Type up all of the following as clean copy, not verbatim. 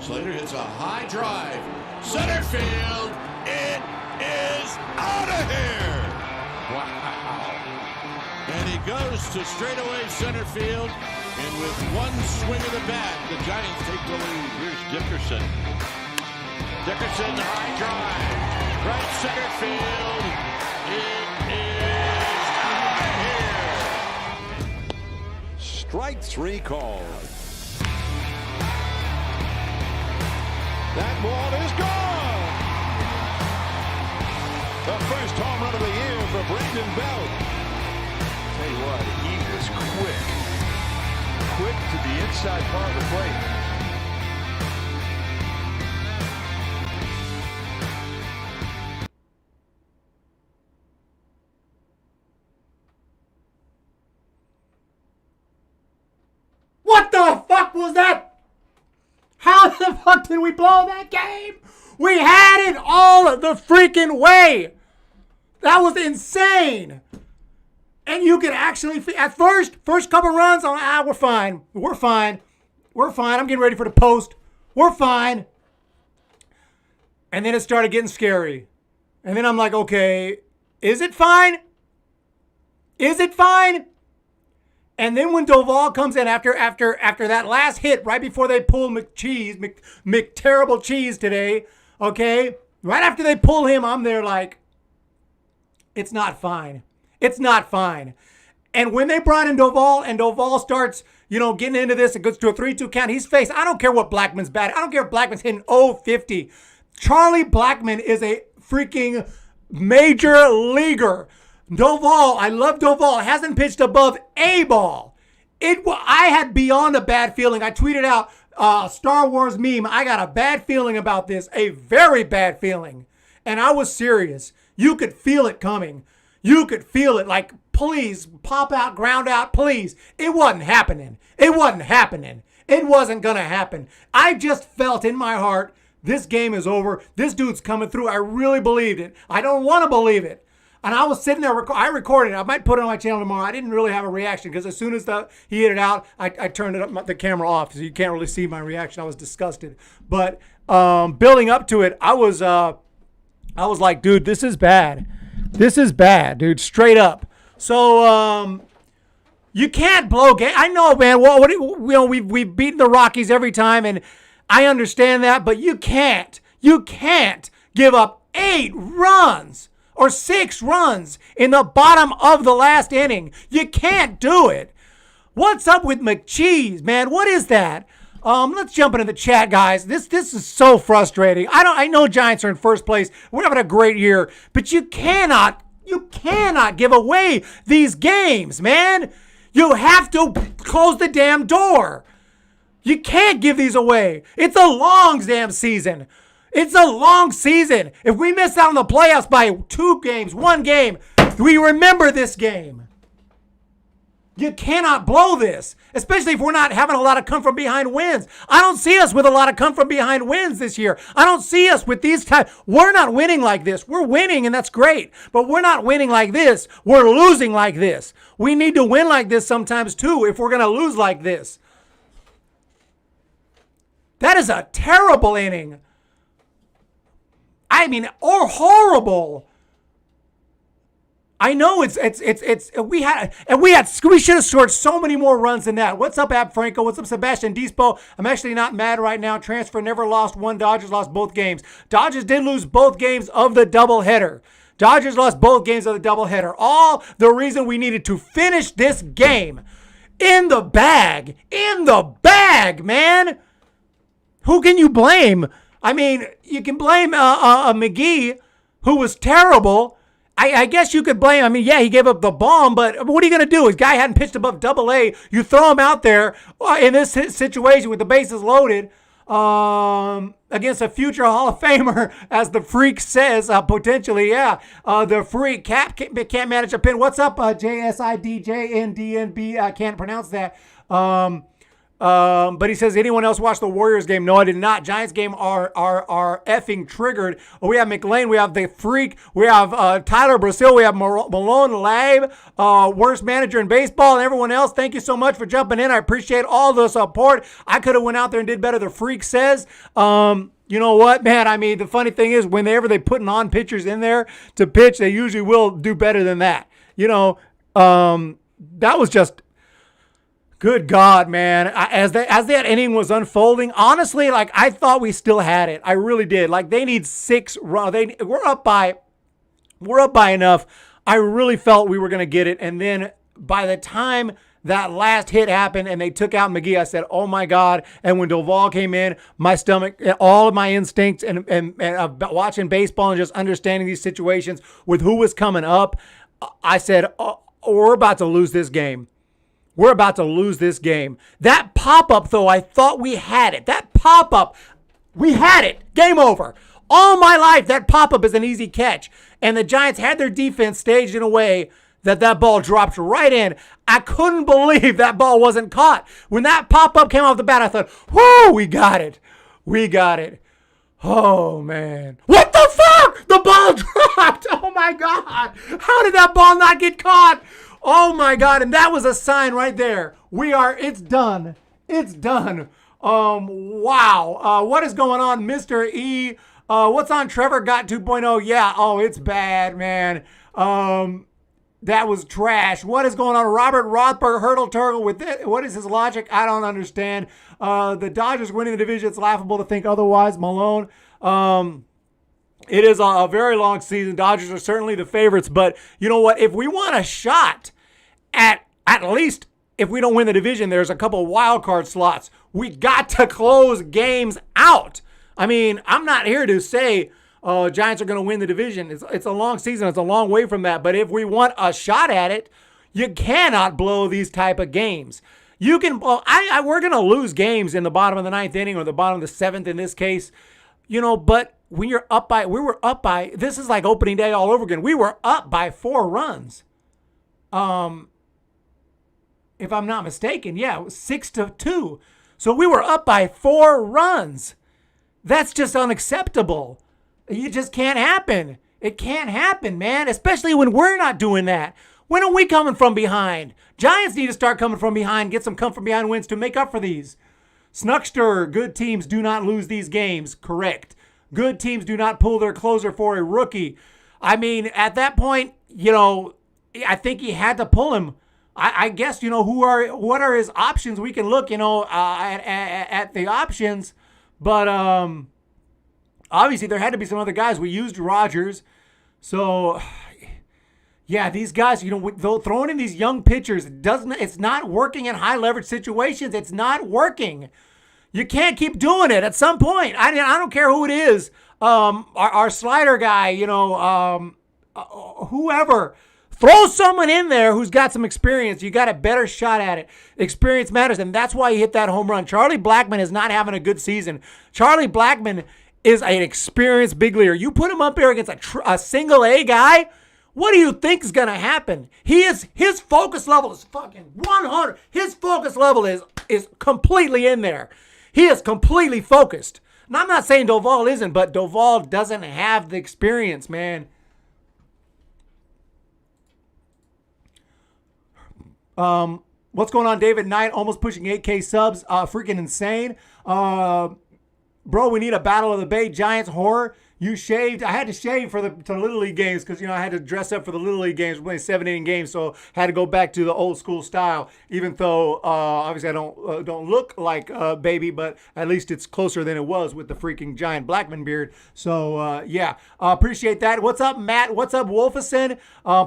Slater hits a high drive. Center field. It is out of here. Wow. And he goes to straightaway center field. And with one swing of the bat, the Giants take the lead. Here's Dickerson. Dickerson, high drive. Right center field. It is out of here. Strike three called. That ball is gone. The first home run of the year for Brandon Belt. Tell you what, he was quick. Quick to the inside part of the plate. What the fuck was that? How the fuck did we blow that game? We had it all the freaking way. That was insane. And you could actually, at first couple runs, we're fine. We're fine. We're fine. I'm getting ready for the post. We're fine. And then it started getting scary. And then I'm like, okay, is it fine? Is it fine? And then when Doval comes in after that last hit, right before they pull McTerrible Cheese today, okay? Right after they pull him, I'm there like, it's not fine. It's not fine. And when they brought in Doval and Doval starts, getting into this, it goes to a 3-2 count, he's faced, I don't care what Blackman's batting. I don't care if Blackman's hitting 0-50. Charlie Blackman is a freaking major leaguer. Doval, I love Doval, hasn't pitched above A ball. I had beyond a bad feeling. I tweeted out Star Wars meme. I got a bad feeling about this, a very bad feeling. And I was serious. You could feel it coming. You could feel it like, please, pop out, ground out, please. It wasn't happening. It wasn't happening. It wasn't going to happen. I just felt in my heart, this game is over. This dude's coming through. I really believed it. I don't want to believe it. And I was sitting there, I recorded it. I might put it on my channel tomorrow. I didn't really have a reaction because as soon as he hit it out, I turned the camera off so you can't really see my reaction. I was disgusted. But building up to it, I was like, dude, this is bad. This is bad, dude, straight up. So you can't blow game. I know, man. We've beaten the Rockies every time, and I understand that. But you can't give up 8 runs. Or 6 runs in the bottom of the last inning. You can't do it. What's up with McCheese, man? What is that? Let's jump into the chat, guys. This is so frustrating. I know Giants are in first place. We're having a great year, but you cannot give away these games, man. You have to close the damn door. You can't give these away. It's a long damn season. It's a long season. If we miss out on the playoffs by 2 games, 1 game, we remember this game. You cannot blow this, especially if we're not having a lot of come-from-behind wins. I don't see us with a lot of come-from-behind wins this year. I don't see us with these types. We're not winning like this. We're winning, and that's great. But we're not winning like this. We're losing like this. We need to win like this sometimes, too, if we're going to lose like this. That is a terrible inning. I mean, or horrible. I know we should have scored so many more runs than that. What's up, Ab Franco? What's up, Sebastian Dispo? I'm actually not mad right now. Transfer never lost one. Dodgers lost both games. Dodgers did lose both games of the doubleheader. Dodgers lost both games of the doubleheader. All the reason we needed to finish this game in the bag. In the bag, man. Who can you blame? I mean, you can blame McGee, who was terrible. I guess you could blame, yeah, he gave up the bomb, but what are you going to do? His guy hadn't pitched above Double-A. You throw him out there in this situation with the bases loaded against a future Hall of Famer, as the Freak says, potentially, yeah. The Freak can't manage a pin. What's up, JSIDJNDNB? I can't pronounce that. But he says, anyone else watch the Warriors game? No, I did not. Giants game are effing triggered. We have McLean. We have the Freak. We have Tyler Brasil. We have Malone Labe, worst manager in baseball, and everyone else. Thank you so much for jumping in. I appreciate all the support. I could have went out there and did better. The Freak says. You know what, man? I mean, the funny thing is, whenever they put non-pitchers in there to pitch, they usually will do better than that. That was just. Good God, man. As that inning was unfolding, honestly, like, I thought we still had it. I really did. Like, they need 6 runs. We're up by enough. I really felt we were going to get it. And then by the time that last hit happened and they took out McGee, I said, oh my God. And when Doval came in, my stomach, all of my instincts and watching baseball and just understanding these situations with who was coming up, I said, oh, we're about to lose this game. We're about to lose this game. That pop-up, though, I thought we had it. That pop-up, we had it. Game over. All my life, that pop-up is an easy catch. And the Giants had their defense staged in a way that ball dropped right in. I couldn't believe that ball wasn't caught. When that pop-up came off the bat, I thought, whoo, we got it. We got it. Oh, man. What the fuck? The ball dropped. Oh, my God. How did that ball not get caught? Oh, my God. And that was a sign right there. It's done. It's done. Wow. What is going on, Mr. E? What's on Trevor Got 2.0? Yeah. Oh, it's bad, man. That was trash. What is going on? Robert Rothberg, Hurdle Turtle with it. What is his logic? I don't understand. The Dodgers winning the division. It's laughable to think otherwise. Malone. It is a very long season. Dodgers are certainly the favorites. But you know what? If we want a shot at least if we don't win the division, there's a couple wild card slots. We got to close games out. I mean, I'm not here to say Giants are going to win the division. It's a long season. It's a long way from that. But if we want a shot at it, you cannot blow these type of games. You can. We're going to lose games in the bottom of the 9th inning or the bottom of the 7th in this case. But when you're up by, this is like opening day all over again. We were up by 4 runs. If I'm not mistaken, yeah, it was 6-2. So we were up by 4 runs. That's just unacceptable. It just can't happen. It can't happen, man, especially when we're not doing that. When are we coming from behind? Giants need to start coming from behind, get some come from behind wins to make up for these. Snuckster, good teams do not lose these games. Correct. Good teams do not pull their closer for a rookie. I mean, at that point, I think he had to pull him. I guess, what are his options? We can look, at the options. But obviously there had to be some other guys. We used Rogers. So, yeah, these guys, throwing in these young pitchers, it's not working in high leverage situations. It's not working. You can't keep doing it at some point. I don't care who it is. Our slider guy, whoever. Throw someone in there who's got some experience. You got a better shot at it. Experience matters, and that's why he hit that home run. Charlie Blackmon is not having a good season. Charlie Blackmon is an experienced big leaguer. You put him up here against a single A guy, what do you think is going to happen? His focus level is fucking 100. His focus level is completely in there. He is completely focused. And I'm not saying Doval isn't, but Doval doesn't have the experience, man. What's going on, David Knight? Almost pushing 8K subs. Freaking insane. Bro, we need a Battle of the Bay. Giants horror. You shaved. I had to shave for the Little League games because, I had to dress up for the Little League games. We're playing 7-inning games, so had to go back to the old school style. Even though, obviously, I don't look like baby, but at least it's closer than it was with the freaking giant Blackman beard. So, yeah, appreciate that. What's up, Matt? What's up, Wolfison?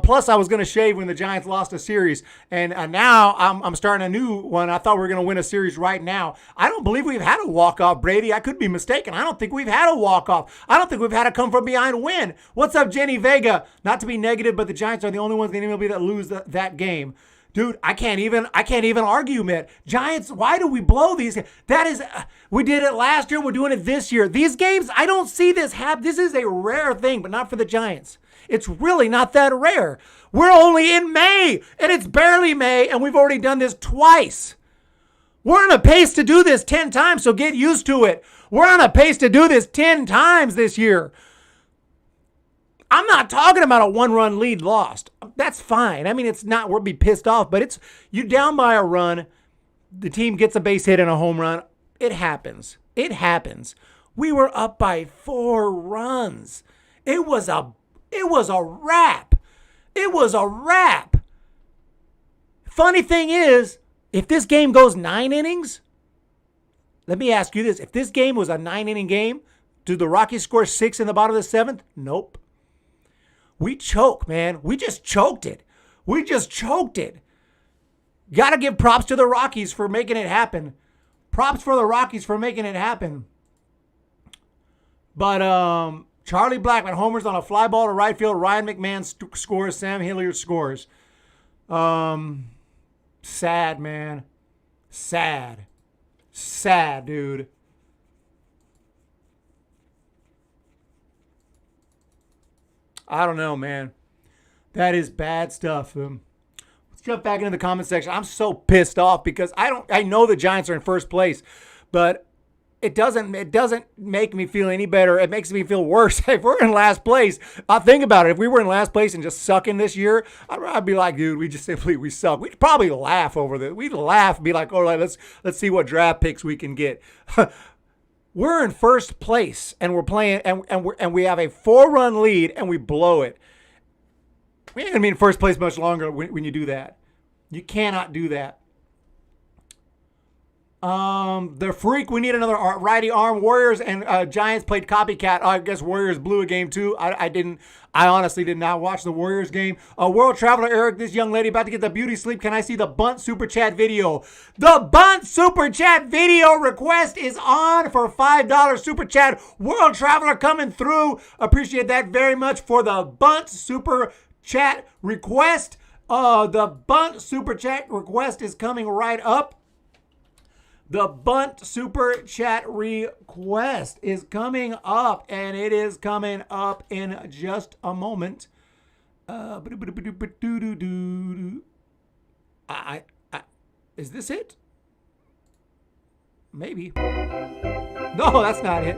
Plus, I was going to shave when the Giants lost a series, and now I'm starting a new one. I thought we were going to win a series right now. I don't believe we've had a walk-off, Brady. I could be mistaken. I don't think we've had a walk-off. I don't think we've had a come from behind win. What's up, Jenny Vega? Not to be negative, but the Giants are the only ones in the MLB that lose that game. Dude, I can't even argue, man. Giants, why do we blow these? That is, we did it last year. We're doing it this year. These games, I don't see this happen. This is a rare thing, but not for the Giants. It's really not that rare. We're only in May, and it's barely May, and we've already done this twice. We're on a pace to do this 10 times, so get used to it. We're on a pace to do this 10 times this year. I'm not talking about a 1-run lead lost. That's fine. I mean, it's not, we'll be pissed off, but it's, you down by a run, the team gets a base hit and a home run. It happens. It happens. We were up by 4 runs. It was a wrap. It was a wrap. Funny thing is, if this game goes 9 innings, let me ask you this. If this game was a 9-inning game, do the Rockies score 6 in the bottom of the 7th? Nope. We choke, man. We just choked it. We just choked it. Got to give props to the Rockies for making it happen. Props for the Rockies for making it happen. But Charlie Blackmon homers on a fly ball to right field. Ryan McMahon scores. Sam Hilliard scores. Sad, man. Sad. Sad, dude. I don't know, man. That is bad stuff. Let's jump back into the comment section. I'm so pissed off because I know the Giants are in first place, but it doesn't make me feel any better. It makes me feel worse. If we're in last place, I'll think about it. If we were in last place and just sucking this year, I'd be like, dude, we suck. We'd probably laugh over this. We'd laugh, be like, all right, let's see what draft picks we can get. We're in first place and we're playing and we have a 4-run lead and we blow it. We ain't gonna be in first place much longer when you do that. You cannot do that. The freak, we need another righty arm. Warriors and Giants played copycat. I guess Warriors blew a game too. I honestly did not watch the Warriors game. World Traveler Eric, this young lady about to get the beauty sleep. Can I see the bunt super chat video? The bunt super chat video request is on for $5 super chat. World Traveler coming through. Appreciate that very much for the bunt super chat request. The bunt super chat request is coming right up. The bunt super chat request is coming up, and it is coming up in just a moment. Is this it? Maybe. No, that's not it.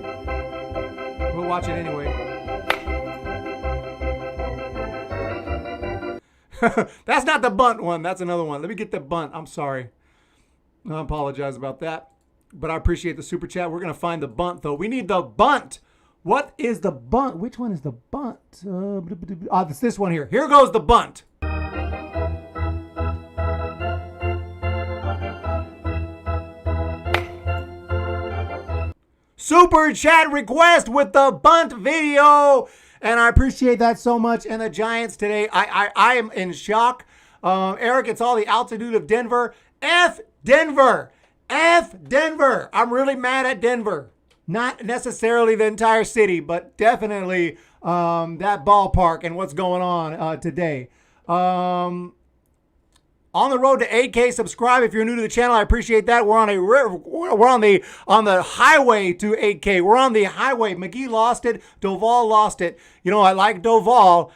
We'll watch it anyway. That's not the bunt one. That's another one. Let me get the bunt. I'm sorry. I apologize about that, but I appreciate the super chat. We're going to find the bunt, though. We need the bunt. What is the bunt? Which one is the bunt? It's this one here. Here goes the bunt. Super chat request with the bunt video, and I appreciate that so much. And the Giants today, I am in shock. Eric, it's all the altitude of Denver. F Denver. F Denver. I'm really mad at Denver. Not necessarily the entire city, but definitely that ballpark and what's going on today. On the road to 8K. Subscribe if you're new to the channel. I appreciate that. We're on the highway to 8K. We're on the highway. McGee lost it. Doval lost it. You know, I like Doval,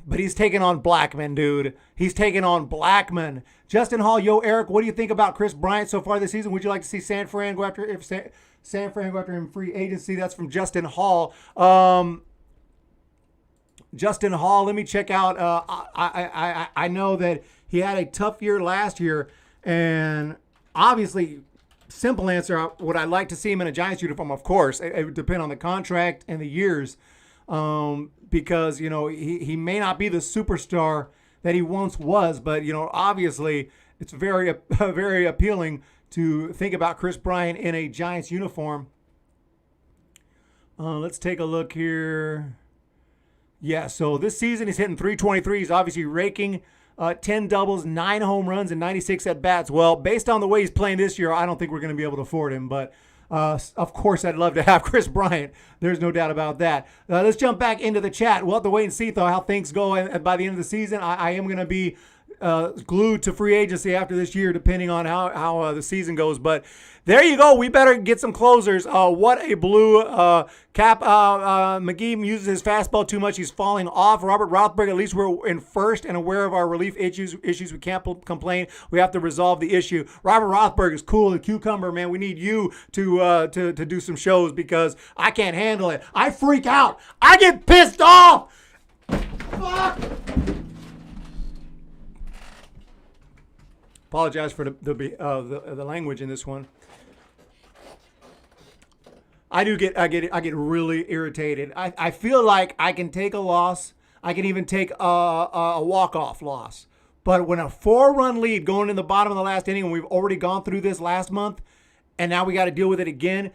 but he's taking on Blackmon, dude. He's taking on Blackmon. Justin Hall, yo, Eric, what do you think about Chris Bryant so far this season? Would you like to see San Fran go after him free agency? That's from Justin Hall. Justin Hall, let me check out. I know that he had a tough year last year, and obviously, simple answer, would I like to see him in a Giants uniform? Of course. It would depend on the contract and the years, because, you know, he may not be the superstar that he once was, but, you know, obviously it's very appealing to think about Chris Bryant in a Giants uniform. Let's take a look here. Yeah, so this season he's hitting .323. He's obviously raking 10 doubles, 9 home runs, and 96 at-bats. Well, based on the way he's playing this year, I don't think we're going to be able to afford him, but of course, I'd love to have Chris Bryant. There's no doubt about that. Let's jump back into the chat. We'll have to wait and see, though, how things go. And by the end of the season, I am going to be glued to free agency after this year, depending on how the season goes. But there you go. We better get some closers. What a blue cap. McGee uses his fastball too much. He's falling off. Robert Rothberg, at least we're in first and aware of our relief issues. We can't complain. We have to resolve the issue. Robert Rothberg is cool. The cucumber, man. We need you to do some shows because I can't handle it. I freak out. I get pissed off. Fuck. Apologize for the language in this one. I get really irritated. I feel like I can take a loss. I can even take a walk-off loss. But when a 4-run lead going in the bottom of the last inning, and we've already gone through this last month, and now we got to deal with it again,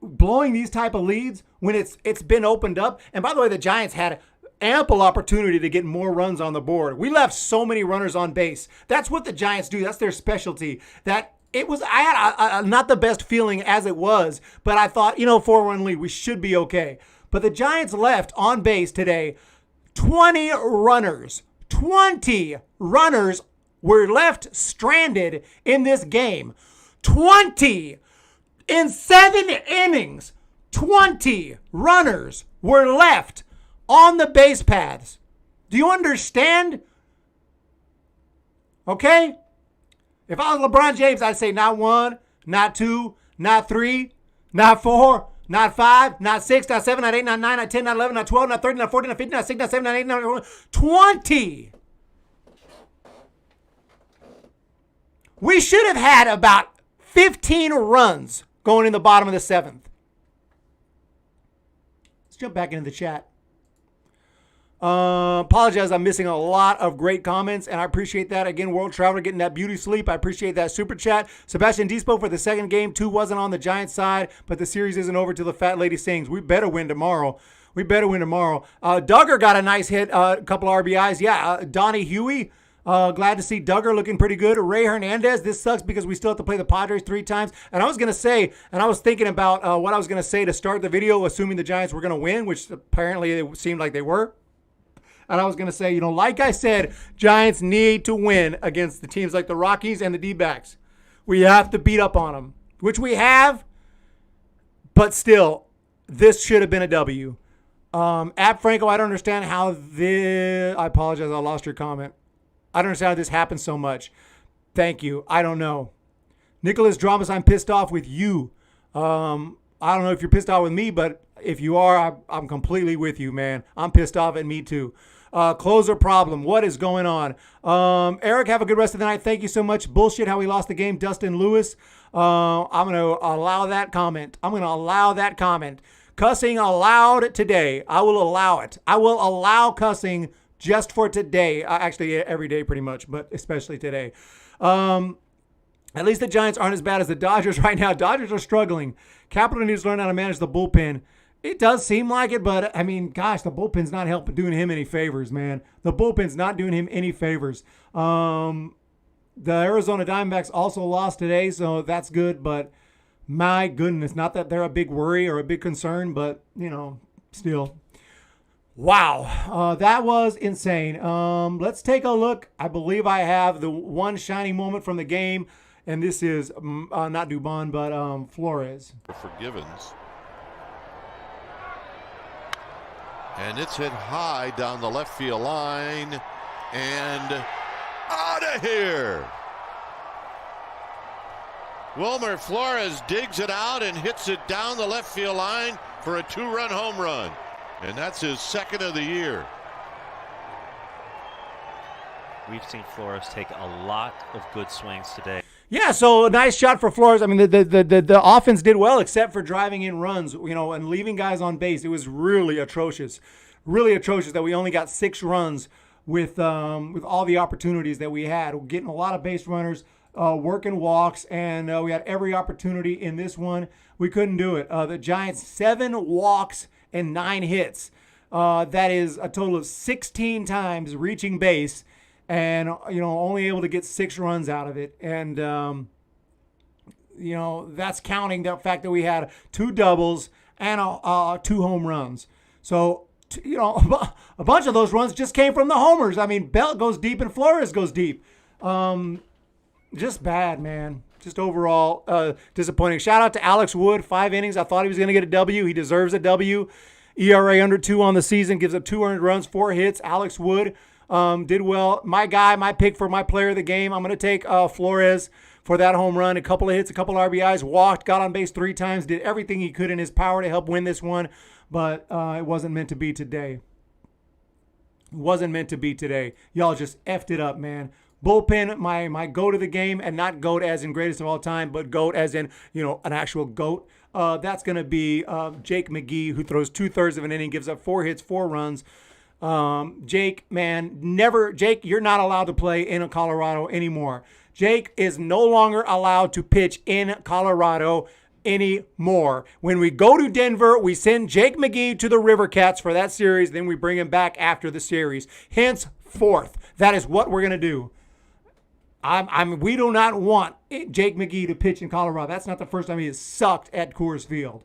blowing these type of leads when it's been opened up. And by the way, the Giants had ample opportunity to get more runs on the board. We left so many runners on base. That's what the Giants do. That's their specialty. I had not the best feeling as it was, but I thought, 4-run lead, we should be okay. But the Giants left on base today 20 runners. 20 runners were left stranded in this game. 20 in 7 innings. 20 runners were left on the base paths. Do you understand? Okay? If I was LeBron James, I'd say not 1, not 2, not 3, not 4, not 5, not 6, not 7, not 8, not 9, not 10, not 11, not 12, not 13, not 14, not 15, not 16, not 17, not 18, not 20. We should have had about 15 runs going in the bottom of the 7th. Let's jump back into the chat. Apologize, I'm missing a lot of great comments, and I appreciate that. Again, World Traveler getting that beauty sleep. I appreciate that super chat. Sebastian Dispo for the second game. 2 wasn't on the Giants side, but the series isn't over till the fat lady sings. We better win tomorrow. Duggar got a nice hit, a couple RBIs. Yeah, Donnie Huey. Glad to see Duggar looking pretty good. Ray Hernandez, this sucks because we still have to play the Padres 3 times. And I was going to say, and I was thinking about what I was going to say to start the video, assuming the Giants were going to win, which apparently it seemed like they were. And I was going to say, like I said, Giants need to win against the teams like the Rockies and the D-backs. We have to beat up on them, which we have. But still, this should have been a W. At Franco, I don't understand how this... I apologize, I lost your comment. I don't understand how this happens so much. Thank you. I don't know. Nicholas Dramas, I'm pissed off with you. I don't know if you're pissed off with me, but if you are, I'm completely with you, man. I'm pissed off at me too. Closer problem. What is going on? Eric, have a good rest of the night. Thank you so much. Bullshit how we lost the game. Dustin Lewis. I'm going to allow that comment. Cussing allowed today. I will allow it. I will allow cussing just for today. Actually, every day pretty much, but especially today. At least the Giants aren't as bad as the Dodgers right now. Dodgers are struggling. Capital needs to learn how to manage the bullpen. It does seem like it, but, I mean, gosh, the bullpen's not doing him any favors, man. The bullpen's not doing him any favors. The Arizona Diamondbacks also lost today, so that's good, but my goodness, not that they're a big worry or a big concern, but, still. Wow, that was insane. Let's take a look. I believe I have the one shining moment from the game, and this is not Dubon, but Flores. For Givens. And it's hit high down the left field line. And out of here. Wilmer Flores digs it out and hits it down the left field line for a 2-run home run. And that's his second of the year. We've seen Flores take a lot of good swings today. Yeah, so a nice shot for Flores. I mean, the offense did well except for driving in runs, and leaving guys on base. It was really atrocious that we only got 6 runs with all the opportunities that we had. We're getting a lot of base runners, working walks, and we had every opportunity in this one. We couldn't do it. The Giants, 7 walks and 9 hits. That is a total of 16 times reaching base. And, only able to get 6 runs out of it. And, that's counting the fact that we had 2 doubles and 2 home runs. So a bunch of those runs just came from the homers. I mean, Belt goes deep and Flores goes deep. Just bad, man. Just overall disappointing. Shout out to Alex Wood, 5 innings. I thought he was going to get a W. He deserves a W. ERA under 2 on the season, gives up 2 earned runs, 4 hits. Alex Wood did well. My guy, my pick for my player of the game, I'm going to take Flores for that home run. A couple of hits, a couple of RBIs, walked, got on base 3 times, did everything he could in his power to help win this one, but it wasn't meant to be today. It wasn't meant to be today. Y'all just effed it up, man. Bullpen, my GOAT of the game, and not GOAT as in greatest of all time, but GOAT as in, an actual GOAT. That's going to be Jake McGee, who throws 2/3 of an inning, gives up 4 hits, 4 runs. Jake, man, Jake, you're not allowed to play in Colorado anymore. Jake is no longer allowed to pitch in Colorado anymore. When we go to Denver, we send Jake McGee to the River Cats for that series, then we bring him back after the series. Henceforth, that is what we're going to do. We do not want Jake McGee to pitch in Colorado. That's not the first time he has sucked at Coors Field.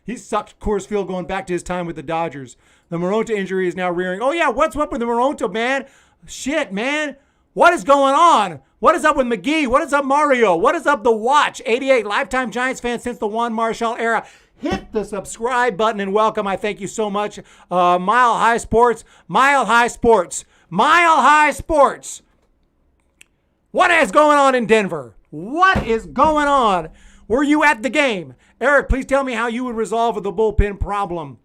He sucked Coors Field going back to his time with the Dodgers. The Moronta injury is now rearing. Oh, yeah, what's up with the Moronta, man? Shit, man. What is going on? What is up with McGee? What is up, Mario? What is up, The Watch? 88, lifetime Giants fan since the Juan Marshall era. Hit the subscribe button and welcome. I thank you so much. Mile High Sports. What is going on in Denver? What is going on? Were you at the game? Eric, please tell me how you would resolve the bullpen problem.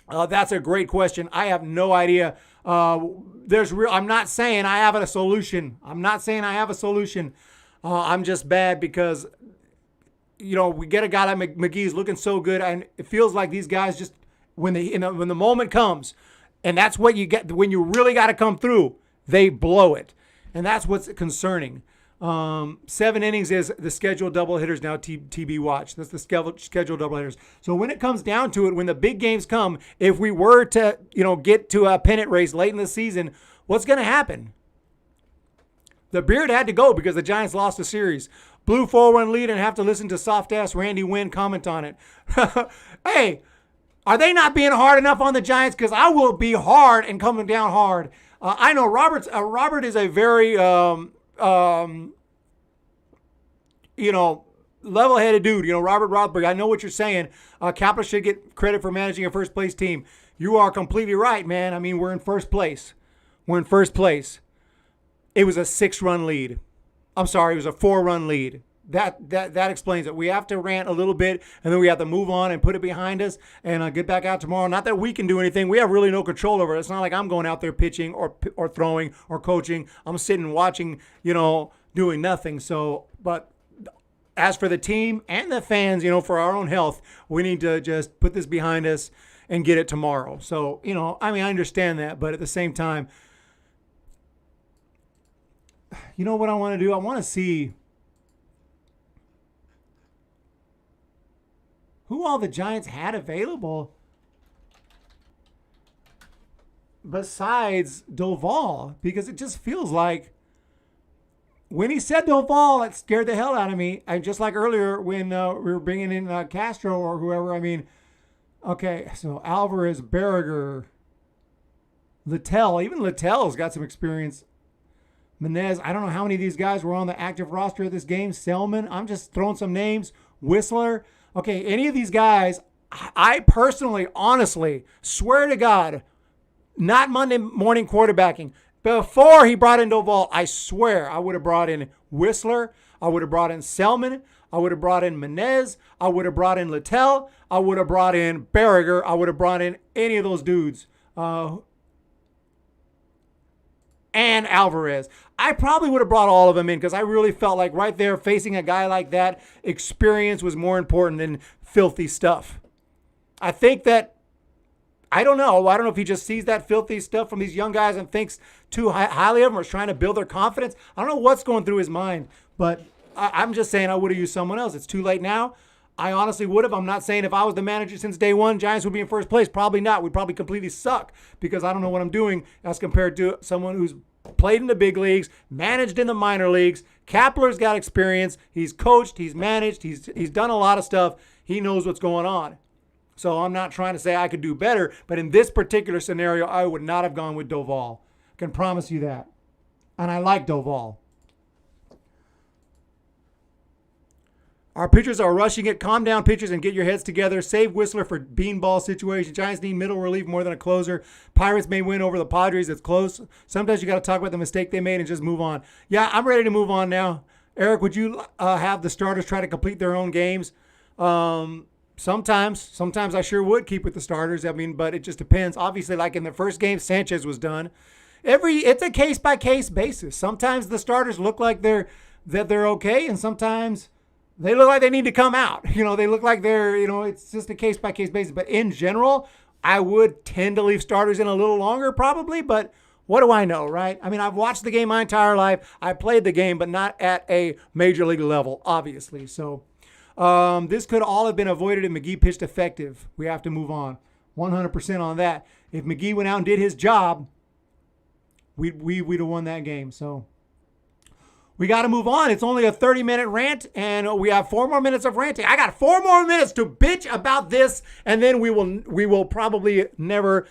That's a great question. I have no idea. I'm not saying I have a solution. I'm just bad because, we get a guy like McGee's looking so good, and it feels like these guys just when the moment comes, and that's what you get when you really got to come through, they blow it. And that's what's concerning. 7 innings is the scheduled double hitters now, TB Watch. That's the scheduled double hitters. So when it comes down to it, when the big games come, if we were to, get to a pennant race late in the season, what's going to happen? The Beard had to go because the Giants lost the series. Blew 4-1 lead and have to listen to soft-ass Randy Wynn comment on it. Hey, are they not being hard enough on the Giants? Because I will be hard and coming down hard. I know Robert is a very, level-headed dude. Robert Rothberg, I know what you're saying. Kapler should get credit for managing a first-place team. You are completely right, man. I mean, we're in first place. It was a 6-run lead. I'm sorry, it was a 4-run lead. That explains it. We have to rant a little bit, and then we have to move on and put it behind us and get back out tomorrow. Not that we can do anything. We have really no control over it. It's not like I'm going out there pitching or throwing or coaching. I'm sitting watching, doing nothing. So, but as for the team and the fans, for our own health, we need to just put this behind us and get it tomorrow. So, I understand that, but at the same time, what I want to do? I want to see who all the Giants had available besides Doval, because it just feels like when he said Doval, it scared the hell out of me. And just like earlier when we were bringing in Castro or whoever, okay, so Alvarez, Berriger, Littell, even Littell's got some experience. Menez, I don't know how many of these guys were on the active roster of this game. Selman, I'm just throwing some names. Whistler. Okay, any of these guys, I personally, honestly, swear to God, not Monday morning quarterbacking. Before he brought in Doval, I swear I would have brought in Whistler. I would have brought in Selman. I would have brought in Menez. I would have brought in Littell. I would have brought in Berriger. I would have brought in any of those dudes. And Alvarez. I probably would have brought all of them in because I really felt like right there facing a guy like that, experience was more important than filthy stuff. I think that, I don't know if he just sees that filthy stuff from these young guys and thinks too highly of them or is trying to build their confidence. I don't know what's going through his mind, but I'm just saying I would have used someone else. It's too late now. I honestly would have. I'm not saying if I was the manager since day one, Giants would be in first place. Probably not. We'd probably completely suck because I don't know what I'm doing as compared to someone who's played in the big leagues, managed in the minor leagues. Kapler's got experience. He's coached. He's managed. He's done a lot of stuff. He knows what's going on. So I'm not trying to say I could do better, but in this particular scenario, I would not have gone with Doval. I can promise you that. And I like Doval. Our pitchers are rushing it. Calm down, pitchers, and get your heads together. Save Whistler for beanball situation. Giants need middle relief more than a closer. Pirates may win over the Padres. It's close. Sometimes you got to talk about the mistake they made and just move on. Yeah, I'm ready to move on now. Eric, would you have the starters try to complete their own games? Sometimes I sure would keep with the starters. I mean, but it just depends. Obviously, like in the first game, Sanchez was done. It's a case by case basis. Sometimes the starters look like they're okay, and sometimes they look like they need to come out. They look like they're, it's just a case by case basis. But in general, I would tend to leave starters in a little longer, probably. But what do I know, right? I mean, I've watched the game my entire life. I played the game, but not at a major league level, obviously. So. This could all have been avoided if McGee pitched effective. We have to move on. 100% on that. If McGee went out and did his job, we'd have won that game. So we got to move on. It's only a 30-minute rant, and we have 4 more minutes of ranting. I got 4 more minutes to bitch about this, and then we will probably never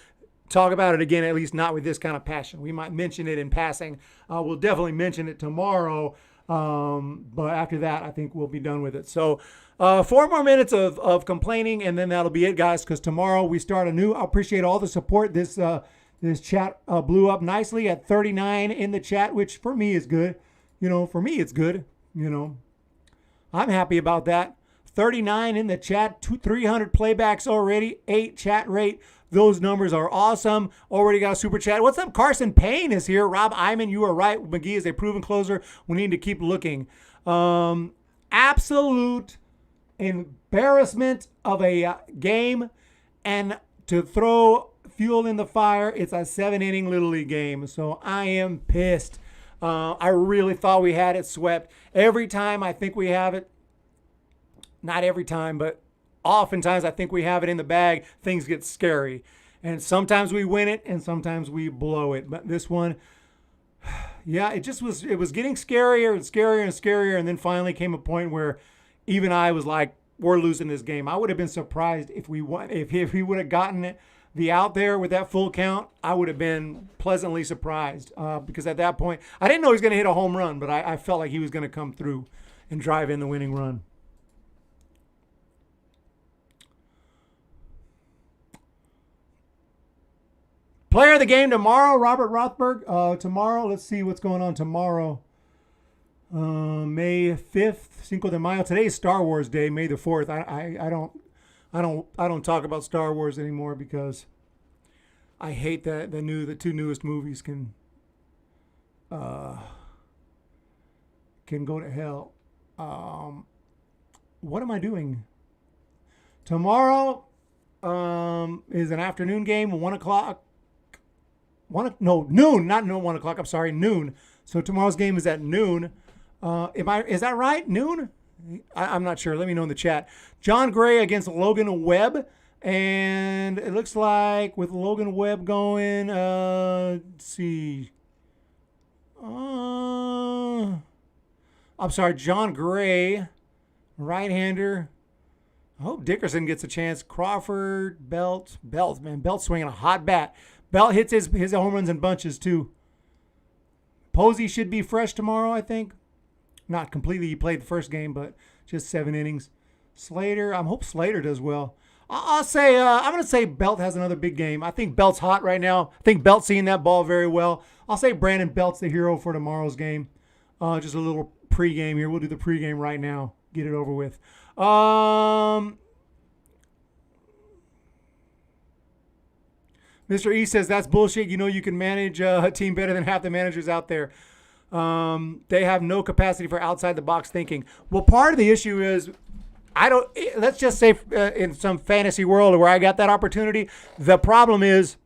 talk about it again, at least not with this kind of passion. We might mention it in passing. We'll definitely mention it tomorrow. But after that, I think we'll be done with it. So 4 more minutes of complaining, and then that'll be it, guys, because tomorrow we start anew. I appreciate all the support. This chat blew up nicely at 39 in the chat, which for me is good. For me it's good. I'm happy about that. 39 in the chat, 300 playbacks already, 8 chat rate. Those numbers are awesome. Already got a super chat. What's up? Carson Payne is here. Rob Iman, you are right. McGee is a proven closer. We need to keep looking. Absolute embarrassment of a game. And to throw fuel in the fire, it's a 7-inning Little League game. So I am pissed. I really thought we had it swept. Every time I think we have it, not every time, but oftentimes I think we have it in the bag, things get scary. And sometimes we win it and sometimes we blow it. But this one, yeah, it was getting scarier and scarier and scarier. And then finally came a point where even I was like, we're losing this game. I would have been surprised if we won. If we would have gotten the out there with that full count, I would have been pleasantly surprised. Because at that point, I didn't know he was going to hit a home run, but I felt like he was going to come through and drive in the winning run. Player of the game tomorrow, Robert Rothberg. Tomorrow, let's see what's going on tomorrow. May 5th, Cinco de Mayo. Today is Star Wars Day, May the 4th. I don't talk about Star Wars anymore because I hate that the 2 newest movies can go to hell. What am I doing? Tomorrow is an afternoon game, 1 o'clock. Noon, not 1 o'clock. I'm sorry, noon. So tomorrow's game is at noon. Is that right? Noon? I'm not sure. Let me know in the chat. John Gray against Logan Webb. And it looks like with Logan Webb going, let's see. I'm sorry, John Gray, right-hander. I hope Dickerson gets a chance. Crawford, Belt, man. Belt swinging a hot bat. Belt hits his home runs in bunches, too. Posey should be fresh tomorrow, I think. Not completely. He played the first game, but just 7 innings. Slater, I hope Slater does well. I'm going to say Belt has another big game. I think Belt's hot right now. I think Belt's seeing that ball very well. I'll say Brandon Belt's the hero for tomorrow's game. Just a little pregame here. We'll do the pregame right now. Get it over with. Mr. E says, that's bullshit. You can manage a team better than half the managers out there. They have no capacity for outside-the-box thinking. Well, part of the issue is, let's just say in some fantasy world where I got that opportunity, the problem is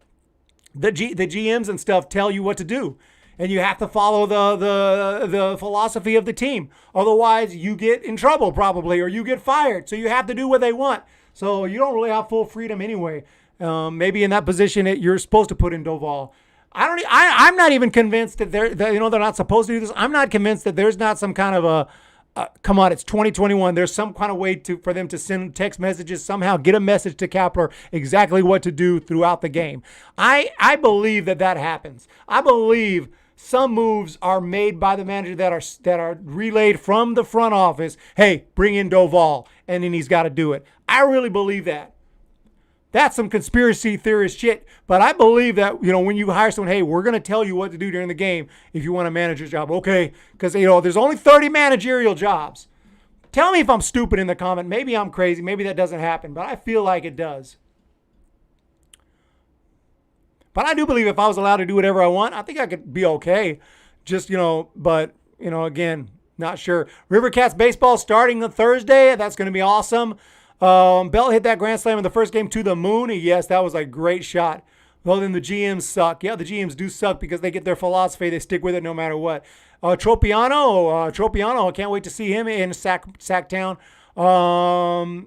the GMs and stuff tell you what to do. And you have to follow the philosophy of the team. Otherwise, you get in trouble probably, or you get fired. So you have to do what they want. So you don't really have full freedom anyway. Maybe in that position, you're supposed to put in Doval. I'm not even convinced that they're not supposed to do this. I'm not convinced that there's not some kind of Come on, it's 2021. There's some kind of way for them to send text messages, somehow get a message to Kepler exactly what to do throughout the game. I believe that happens. I believe some moves are made by the manager that are relayed from the front office. Hey, bring in Doval, and then he's got to do it. I really believe that. That's some conspiracy theorist shit. But I believe that, when you hire someone, hey, we're going to tell you what to do during the game if you want a manager's job. Okay, because, there's only 30 managerial jobs. Tell me if I'm stupid in the comment. Maybe I'm crazy. Maybe that doesn't happen. But I feel like it does. But I do believe if I was allowed to do whatever I want, I think I could be okay. Just, but, again, not sure. River Cats baseball starting on Thursday. That's going to be awesome. Bell hit that grand slam in the first game to the moon. Yes, that was a great shot. Well, then the GMs suck. Yeah, the GMs do suck because they get their philosophy. They stick with it no matter what. Tropiano, I can't wait to see him in Sacktown.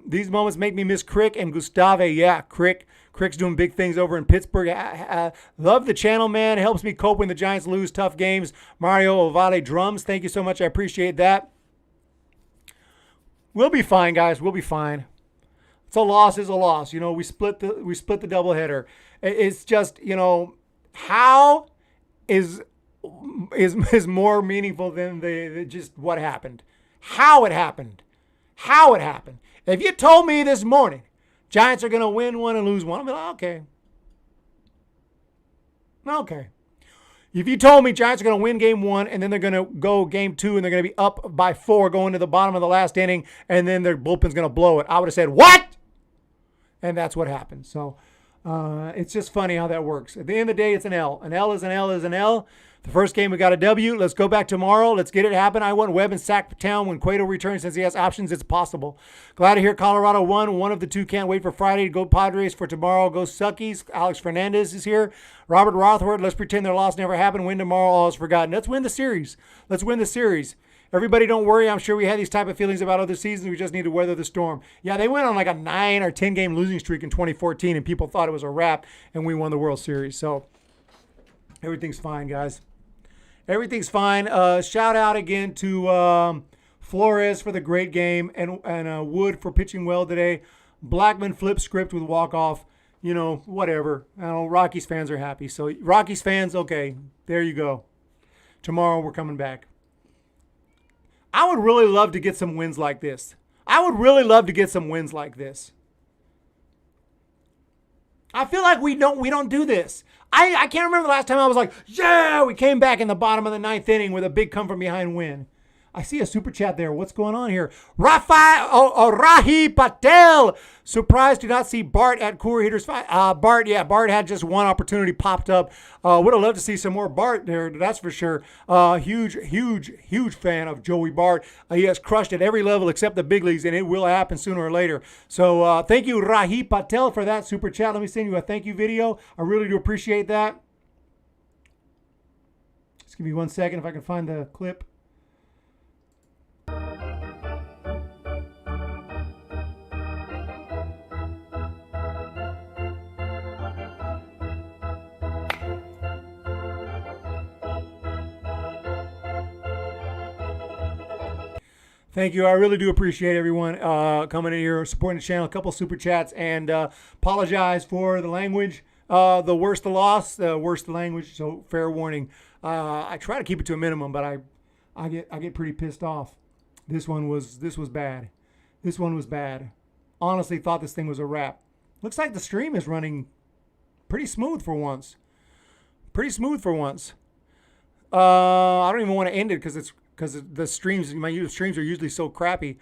These moments make me miss Crick and Gustave. Yeah, Crick's doing big things over in Pittsburgh. Love the channel, man. It helps me cope when the Giants lose tough games. Mario Ovale drums. Thank you so much. I appreciate that. We'll be fine, guys. We'll be fine. It's a loss is a loss. We split the doubleheader. It's just, how is more meaningful than the just what happened. How it happened. If you told me this morning Giants are going to win one and lose one, I'll be like, okay. If you told me Giants are going to win game 1 and then they're going to go game 2 and they're going to be up by 4 going to the bottom of the last inning and then their bullpen's going to blow it, I would have said, what? And that's what happened. So it's just funny how that works. At the end of the day, it's an L. An L is an L is an L. The first game, we got a W. Let's go back tomorrow. Let's get it happen. I want Webb and Sacktown when Cueto returns. Since he has options, it's possible. Glad to hear Colorado won. One of the two can't wait for Friday. Go Padres for tomorrow. Go Suckies. Alex Fernandez is here. Robert Rothward, let's pretend their loss never happened. Win tomorrow, all is forgotten. Let's win the series. Everybody don't worry. I'm sure we had these type of feelings about other seasons. We just need to weather the storm. Yeah, they went on like a 9 or 10 game losing streak in 2014, and people thought it was a wrap, and we won the World Series. So everything's fine, guys. Everything's fine. Shout out again to Flores for the great game and Wood for pitching well today. Blackman flipped script with walk-off. Whatever. I know Rockies fans are happy. So Rockies fans, okay, there you go. Tomorrow we're coming back. I would really love to get some wins like this. I feel like we don't do this. I can't remember the last time I was like, yeah, we came back in the bottom of the 9th inning with a big come from behind win. I see a super chat there. What's going on here? Rahi Patel. Surprised to not see Bart at Cooler Hitters 5. Bart had just one opportunity popped up. Would have loved to see some more Bart there, that's for sure. Huge fan of Joey Bart. He has crushed at every level except the big leagues, and it will happen sooner or later. So thank you, Rahi Patel, for that super chat. Let me send you a thank you video. I really do appreciate that. Just give me 1 second if I can find the clip. Thank you. I really do appreciate everyone coming in here, supporting the channel. A couple super chats, and apologize for the language. The worse the loss, the worse the language. So fair warning. I try to keep it to a minimum, but I get pretty pissed off. This was bad. This one was bad. Honestly, thought this thing was a wrap. Looks like the stream is running pretty smooth for once. I don't even want to end it because the streams, my streams are usually so crappy.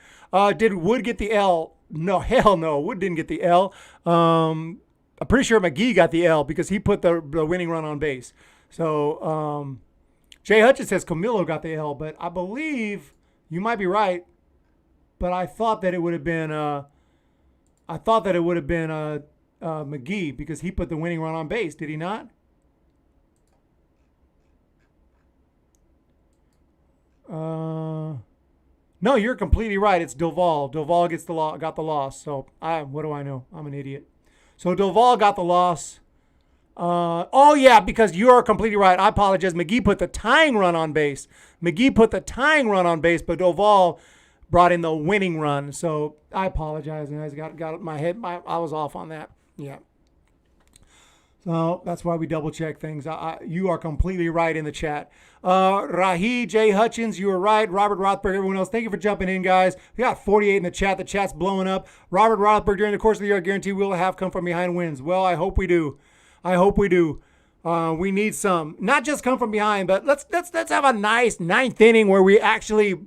Did Wood get the L? No, hell no. Wood didn't get the L. I'm pretty sure McGee got the L because he put the winning run on base. So Jay Hutchins says Camilo got the L, but I believe you might be right. But I thought that it would have been McGee because he put the winning run on base. Did he not? No, you're completely right. It's Doval. Doval got the loss. So what do I know? I'm an idiot. So Doval got the loss. Oh yeah, because you are completely right. I apologize. McGee put the tying run on base. But Doval brought in the winning run. So I apologize, guys. Got my head. I was off on that. Yeah. So that's why we double check things. You are completely right in the chat. Rahi, Jay Hutchins, you were right. Robert Rothberg, everyone else, thank you for jumping in, guys. We got 48 in the chat. The chat's blowing up. Robert Rothberg, during the course of the year, I guarantee we'll have come from behind wins. Well, I hope we do. We need some, not just come from behind, but let's have a nice ninth inning where we actually,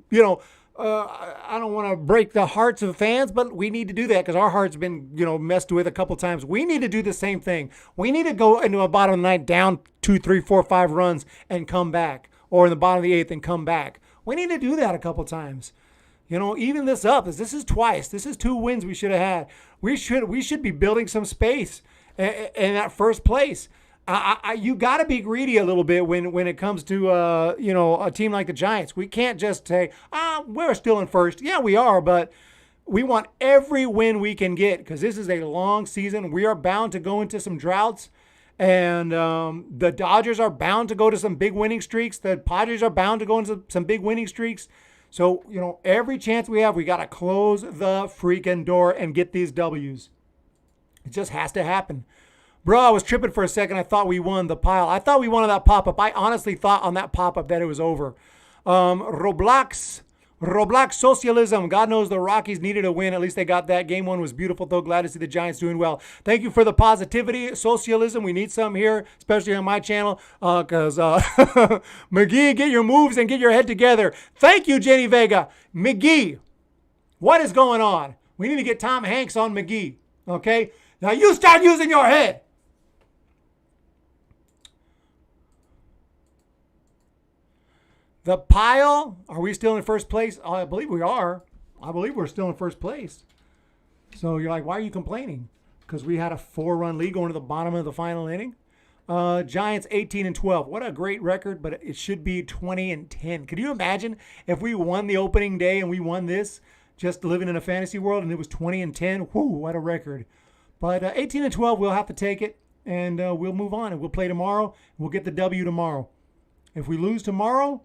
I don't want to break the hearts of fans, but we need to do that because our heart's been, messed with a couple times. We need to do the same thing. We need to go into a bottom of the ninth down 2, 3, 4, 5 runs and come back, or in the bottom of the eighth and come back. We need to do that a couple times. Even this up. This is twice. This is 2 wins we should have had. We should be building some space in that first place. You got to be greedy a little bit when it comes to a team like the Giants. We can't just say, we're still in first. Yeah, we are, but we want every win we can get because this is a long season. We are bound to go into some droughts, and the Dodgers are bound to go to some big winning streaks. The Padres are bound to go into some big winning streaks. So, every chance we have, we got to close the freaking door and get these W's. It just has to happen. Bro, I was tripping for a second. I thought we won the pile. I thought we won on that pop-up. I honestly thought on that pop-up that it was over. Roblox Socialism. God knows the Rockies needed a win. At least they got that. Game 1 was beautiful, though. Glad to see the Giants doing well. Thank you for the positivity. Socialism, we need some here, especially on my channel. Because McGee, get your moves and get your head together. Thank you, Jenny Vega. McGee, what is going on? We need to get Tom Hanks on McGee. Okay? Now you start using your head. The pile, are we still in first place? I believe we are. I believe we're still in first place. So you're like, why are you complaining? Because we had a 4-run lead going to the bottom of the final inning. Giants 18-12. What a great record, but it should be 20-10. Could you imagine if we won the opening day and we won this, just living in a fantasy world, and it was 20-10? Whoo, what a record. But 18-12, we'll have to take it, and we'll move on, and we'll play tomorrow. We'll get the W tomorrow. If we lose tomorrow,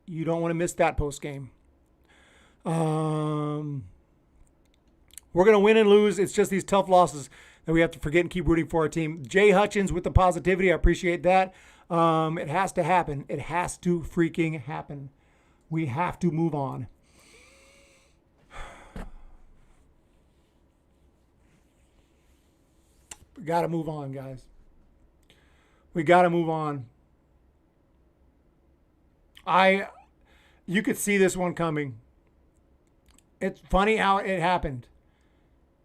you don't want to miss that post game. We're going to win and lose. It's just these tough losses that we have to forget and keep rooting for our team. Jay Hutchins with the positivity. I appreciate that. It has to happen. It has to freaking happen. We have to move on. We got to move on, guys. We got to move on. You could see this one coming. It's funny how it happened.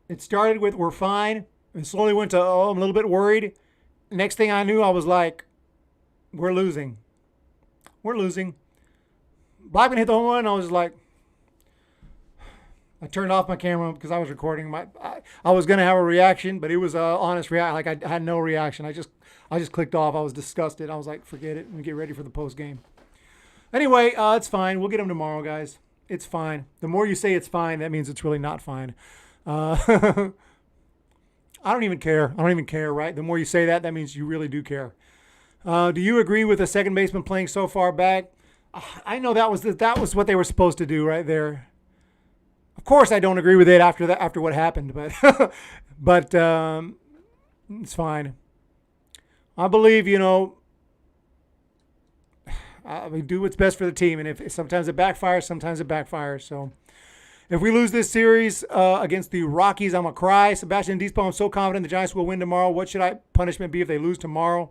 It started with, we're fine, and slowly went to, I'm a little bit worried. Next thing I knew, I was like, we're losing. We're losing. Blackman hit the home run, and I was like, I turned off my camera because I was recording. I was going to have a reaction, but it was an honest reaction. Like, I had no reaction. I just clicked off. I was disgusted. I was like, forget it, and get ready for the post game. Anyway, it's fine. We'll get them tomorrow, guys. It's fine. The more you say it's fine, that means it's really not fine. I don't even care. I don't even care, right? The more you say that means you really do care. Do you agree with the second baseman playing so far back? I know that was what they were supposed to do right there. Of course, I don't agree with it after what happened, but it's fine. I believe, we do what's best for the team, and if sometimes it backfires, sometimes it backfires. So, if we lose this series against the Rockies, I'm gonna cry. Sebastian Dispo, I'm so confident the Giants will win tomorrow. What should punishment be if they lose tomorrow?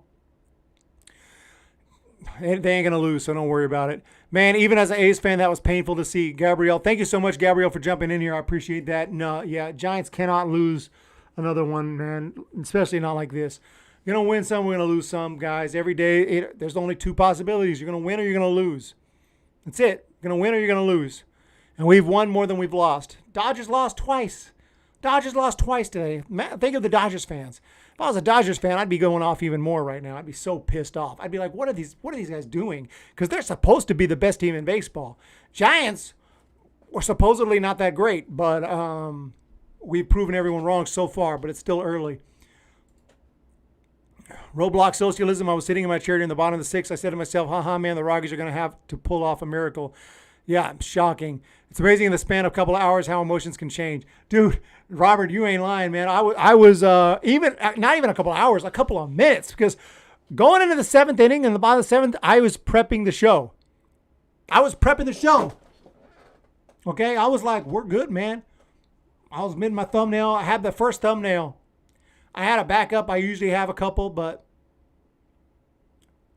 They ain't gonna lose, so don't worry about it, man. Even as an A's fan, that was painful to see. Gabrielle, thank you so much, Gabrielle, for jumping in here. I appreciate that. No, yeah, Giants cannot lose another one, man. Especially not like this. You're going to win some, we're going to lose some, guys. Every day, there's only 2 possibilities. You're going to win or you're going to lose. That's it. You're going to win or you're going to lose. And we've won more than we've lost. Dodgers lost twice. Dodgers lost twice today. Think of the Dodgers fans. If I was a Dodgers fan, I'd be going off even more right now. I'd be so pissed off. I'd be like, what are these guys doing? Because they're supposed to be the best team in baseball. Giants were supposedly not that great, but we've proven everyone wrong so far, but it's still early. Roblox Socialism. I was sitting in my chair in the bottom of the 6th. I said to myself, man, the Rockies are going to have to pull off a miracle. Yeah, shocking. It's amazing in the span of a couple of hours how emotions can change. Dude, Robert, you ain't lying, man. I was even not even a couple of hours, a couple of minutes, because going into the 7th inning and the bottom of the 7th, I was prepping the show. Okay, I was like, we're good, man. I was mid my thumbnail. I had the first thumbnail. I had a backup. I usually have a couple, but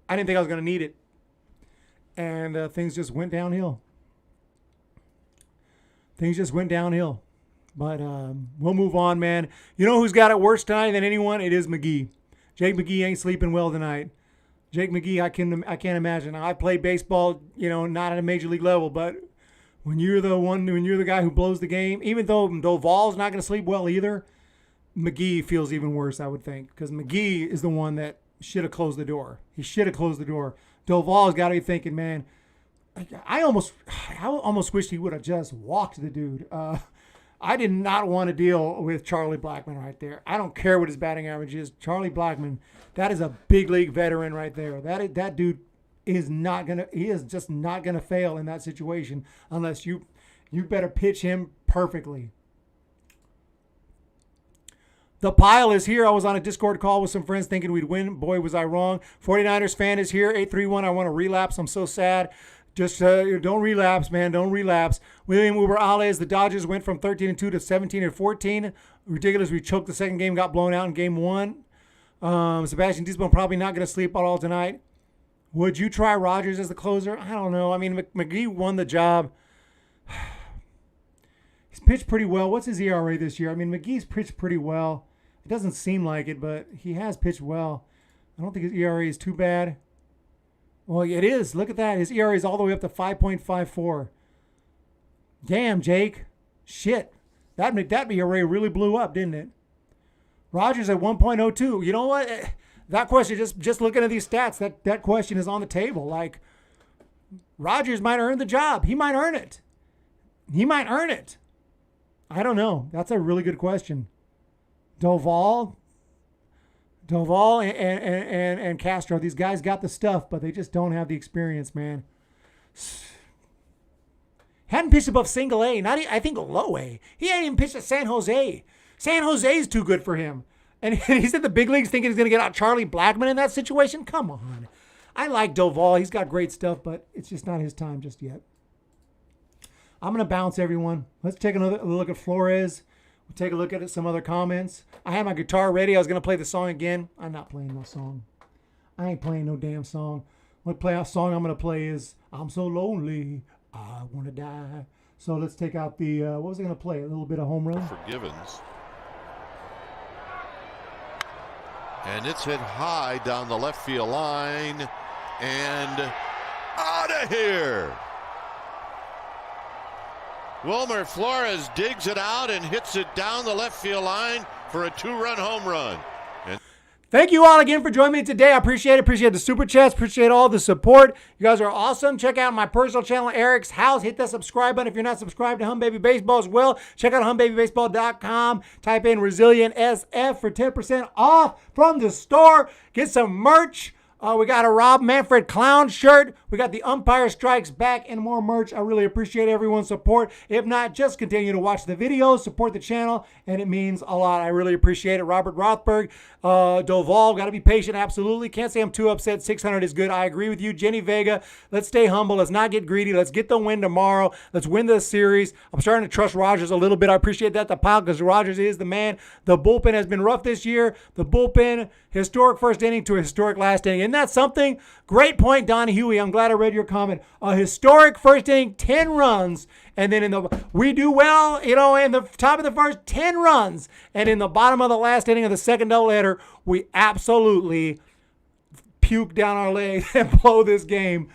I didn't think I was going to need it. And things just went downhill. But we'll move on, man. You know who's got it worse tonight than anyone? It is McGee. Jake McGee ain't sleeping well tonight. Jake McGee, I can't imagine. I play baseball, not at a major league level, but when you're the guy who blows the game, even though Doval's not going to sleep well either, McGee feels even worse, I would think, because McGee is the one that should have closed the door. He should have closed the door. Doval's got to be thinking, man, I almost wished he would have just walked the dude. I did not want to deal with Charlie Blackmon right there. I don't care what his batting average is. Charlie Blackmon, that is a big league veteran right there. That dude is just not gonna fail in that situation unless you better pitch him perfectly. The pile is here. I was on a Discord call with some friends thinking we'd win. Boy, was I wrong. 49ers fan is here. 831. I want to relapse. I'm so sad. Just don't relapse, man. Don't relapse. William Uber-Alez, the Dodgers went from 13-2 to 17-14. Ridiculous. We choked the second game, got blown out in game 1. Sebastian Disbon probably not going to sleep at all tonight. Would you try Rogers as the closer? I don't know. I mean, McGee won the job. He's pitched pretty well. What's his ERA this year? I mean, McGee's pitched pretty well. It doesn't seem like it, but he has pitched well. I don't think his ERA is too bad. Well, it is. Look at that. His ERA is all the way up to 5.54. Damn, Jake. Shit. That ERA really blew up, didn't it? Rogers at 1.02. You know what? That question, just looking at these stats, that question is on the table. Like, Rogers might earn the job. He might earn it. I don't know. That's a really good question. Doval and Castro, these guys got the stuff, but they just don't have the experience, man. Hadn't pitched above single A, I think low A. He hadn't even pitched at San Jose. San Jose is too good for him. And he's at the big leagues thinking he's going to get out Charlie Blackmon in that situation? Come on. I like Doval. He's got great stuff, but it's just not his time just yet. I'm going to bounce, everyone. Let's take another look at Flores. We'll take a look at some other comments. I had my guitar ready. I was going to play the song again. I'm not playing no song. I ain't playing no damn song. A song I'm going to play is I'm So Lonely, I Want to Die. So let's take out the, what was I going to play? A little bit of home run? For Givens. And it's hit high down the left field line. And out of here. Wilmer Flores digs it out and hits it down the left field line for a 2-run home run. Thank you all again for joining me today. I appreciate it. Appreciate the super chats. Appreciate all the support. You guys are awesome. Check out my personal channel, Eric's House. Hit that subscribe button if you're not subscribed to Humm Baby Baseball as well. Check out HummBabyBaseball.com. Type in Resilient SF for 10% off from the store. Get some merch. We got a Rob Manfred clown shirt. We got the Umpire Strikes Back and more merch. I really appreciate everyone's support. If not, just continue to watch the videos, support the channel, and it means a lot. I really appreciate it. Robert Rothberg, Doval, got to be patient, absolutely. Can't say I'm too upset. 600 is good. I agree with you. Jenny Vega, let's stay humble. Let's not get greedy. Let's get the win tomorrow. Let's win the series. I'm starting to trust Rogers a little bit. I appreciate that, the pile, because Rogers is the man. The bullpen has been rough this year. The bullpen, historic first inning to a historic last inning. Isn't that something? Great point, Donnie Huey. I'm glad I read your comment. A historic first inning, 10 runs. And then we do well, in the top of the first, 10 runs. And in the bottom of the last inning of the second doubleheader, we absolutely puke down our leg and blow this game.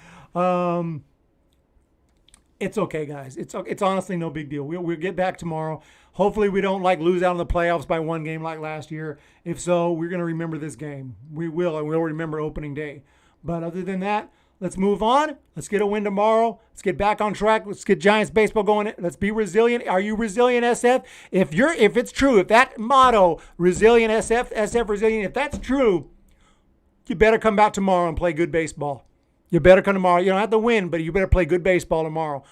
It's okay, guys. It's honestly no big deal. We'll get back tomorrow. Hopefully we don't lose out in the playoffs by one game like last year. If so, we're going to remember this game. We will, and we'll remember opening day. But other than that, let's move on. Let's get a win tomorrow. Let's get back on track. Let's get Giants baseball going. Let's be resilient. Are you resilient, SF? If it's true, if that motto, resilient SF resilient, if that's true, you better come back tomorrow and play good baseball. You better come tomorrow. You don't have to win, but you better play good baseball tomorrow.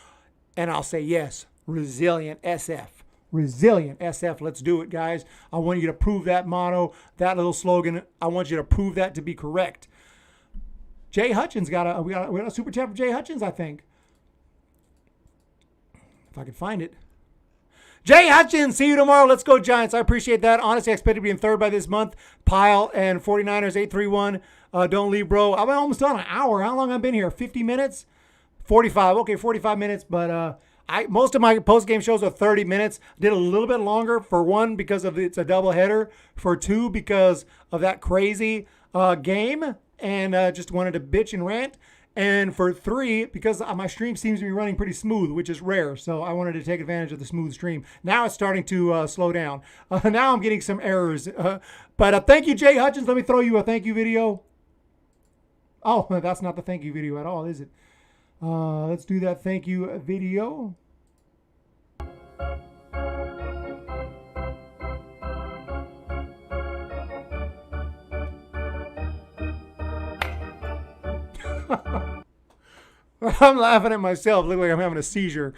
And I'll say yes, resilient SF. Resilient SF. Let's do it, guys. I want you to prove that motto, that little slogan. I want you to prove that to be correct. Jay Hutchins we got a super chat for Jay Hutchins, I think. If I can find it. Jay Hutchins, see you tomorrow. Let's go Giants. I appreciate that. Honestly, I expected to be in third by this month. Pile and 49ers 831. Don't leave, bro. I'm almost done an hour. How long have I been here? 50 minutes? 45. Okay, 45 minutes. But most of my post-game shows are 30 minutes. Did a little bit longer, for one, because it's a doubleheader. For two, because of that crazy game. And just wanted to bitch and rant. And for three, because my stream seems to be running pretty smooth, which is rare. So I wanted to take advantage of the smooth stream. Now it's starting to slow down. Now I'm getting some errors. But thank you, Jay Hutchins. Let me throw you a thank you video. Oh, that's not the thank you video at all, is it? Let's do that thank you video. I'm laughing at myself. Look like I'm having a seizure.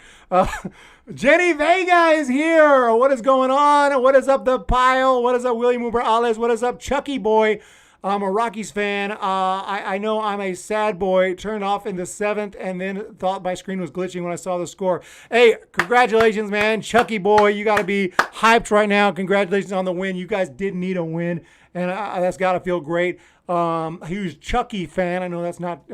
Jenny Vega is here. What is going on? What is up, the pile? What is up, William Uber-Alles? What is up, Chucky Boy? I'm a Rockies fan. I know I'm a sad boy. Turned off in the 7th and then thought my screen was glitching when I saw the score. Hey, congratulations, man. Chucky Boy, you got to be hyped right now. Congratulations on the win. You guys did need a win, and that's got to feel great. Huge Chucky fan. I know that's not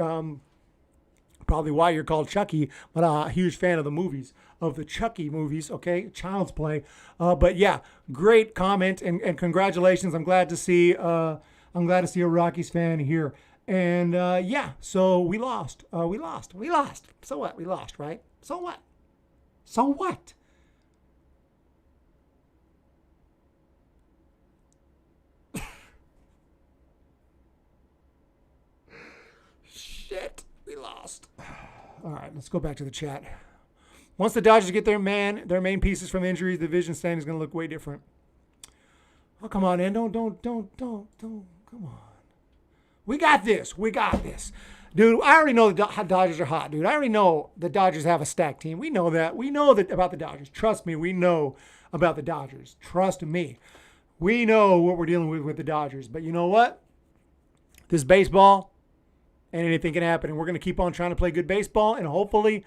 probably why you're called Chucky, but a huge fan of the movies, of the Chucky movies, okay? Child's Play. But yeah, great comment and congratulations. I'm glad to see a Rockies fan here. And yeah, so we lost. We lost. So what? We lost, right? So what? So what? Shit, we lost. All right, let's go back to the chat. Once the Dodgers get their main pieces from injuries, the division standing is going to look way different. Oh, come on, man. Don't. Come on. We got this. Dude, I already know the Dodgers are hot, dude. I already know the Dodgers have a stacked team. We know that. We know that about the Dodgers. Trust me, we know about the Dodgers. Trust me. We know what we're dealing with the Dodgers. But you know what? This baseball, and anything can happen. And we're going to keep on trying to play good baseball, and hopefully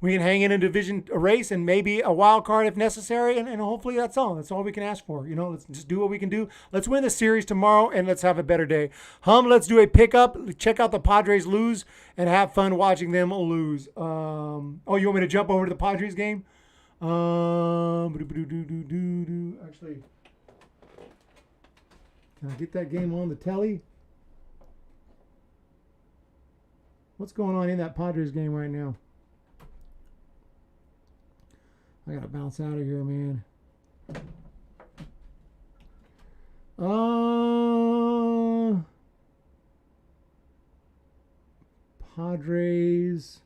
we can hang in a division race and maybe a wild card if necessary, and hopefully that's all. That's all we can ask for. You know, let's just do what we can do. Let's win the series tomorrow, and let's have a better day. Humm, let's do a pickup. Check out the Padres lose and have fun watching them lose. Oh, you want me to jump over to the Padres game? Actually, can I get that game on the telly? What's going on in that Padres game right now? I gotta bounce out of here, man. Padres